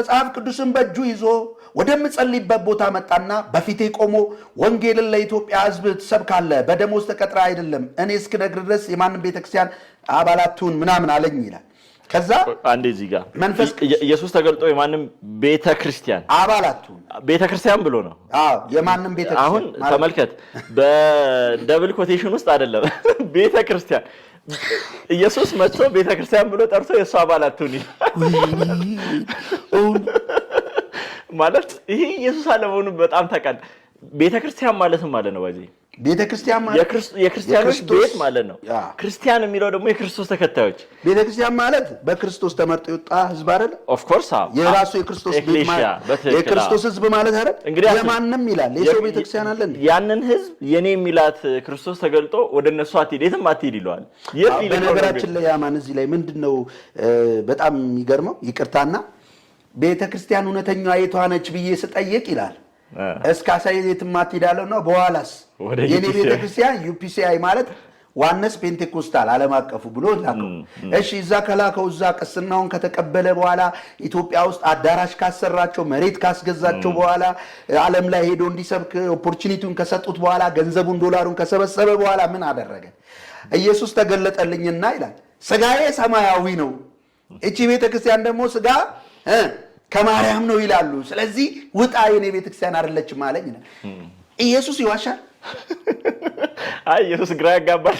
መጽሐፍ ቅዱስን በእጁ ይዞ ወደምጸልይበት ቦታ መጣና በፊቴ ቆሞ ወንጌልን ለኢትዮጵያ ሕዝብ ትሰብካለህ፣ በደሞዝ ተቀጥራ አይደለም፣ እኔ እስክነግር ድረስ የማንም ቤተክርስቲያን አባላቱን ምናምን አለኝ ይላል። ከዛ አንዴ እዚህ ጋር ኢየሱስ ተገልጦ የማንም ቤተክርስቲያን አባላቱን ቤተክርስቲያን ብሎ ነው። የማንም ቤተክርስቲያን አሁን ተመልከት፣ በደብል ኮቴሽን ውስጥ አይደለም ቤተክርስቲያን ኢየሱስ መጥቶ ቤተክርስቲያን ብሎ ጠርቶ የሱ አባላቱን ማለት ይሄ ኢየሱስ አለመሆኑ በጣም ተቀል ቤተክርስቲያን ማለትም ማለት ነው። ባዚ ቤተክርስቲያን ማለት የክርስቲያኖች ቤት ማለት ነው። ክርስቲያን የሚለው ደግሞ የክርስቶስ ተከታዮች። ቤተክርስቲያን ማለት በክርስቶስ ተመርጦ የወጣ ህዝብ አይደል? ኦፍ ኮርስ የራሱ የክርስቶስ ቤት ማለት የክርስቶስ ህዝብ ማለት አይደል? የማንም ይላል የሰው ቤተክርስቲያን አለ እንዴ? ያንን ህዝብ የኔ የሚላት ክርስቶስ ተገልጦ ወደነሱ አትሄድ የትም አትሄድ ይለዋል። በነገራችን ላይ ያማን እዚህ ላይ ምንድነው በጣም የሚገርመው ይቅርታና ቤተክርስቲያን እውነተኛዋ የቷ ነች ብዬ ስጠይቅ ይላል እስከ አሳየት ማትሄዳለው ነው። በኋላስ የኔ ቤተክርስቲያን ዩፒሲአይ ማለት ዋነስ ፔንቴኮስታል ዓለም አቀፉ ብሎ ላከው። እሺ እዛ ከላከው እዛ ቅስናውን ከተቀበለ በኋላ ኢትዮጵያ ውስጥ አዳራሽ ካሰራቸው መሬት ካስገዛቸው በኋላ ዓለም ላይ ሄዶ እንዲሰብክ ኦፖርቹኒቲውን ከሰጡት በኋላ ገንዘቡን ዶላሩን ከሰበሰበ በኋላ ምን አደረገ? ኢየሱስ ተገለጠልኝና ይላል ስጋዬ ሰማያዊ ነው፣ እቺ ቤተክርስቲያን ደግሞ ስጋ ከማርያም ነው ይላሉ። ስለዚህ ውጣ የኔ ቤተክርስቲያን አይደለችም አለኝ። ኢየሱስ ይዋሻል? አይ ኢየሱስ ግራ ያጋባል።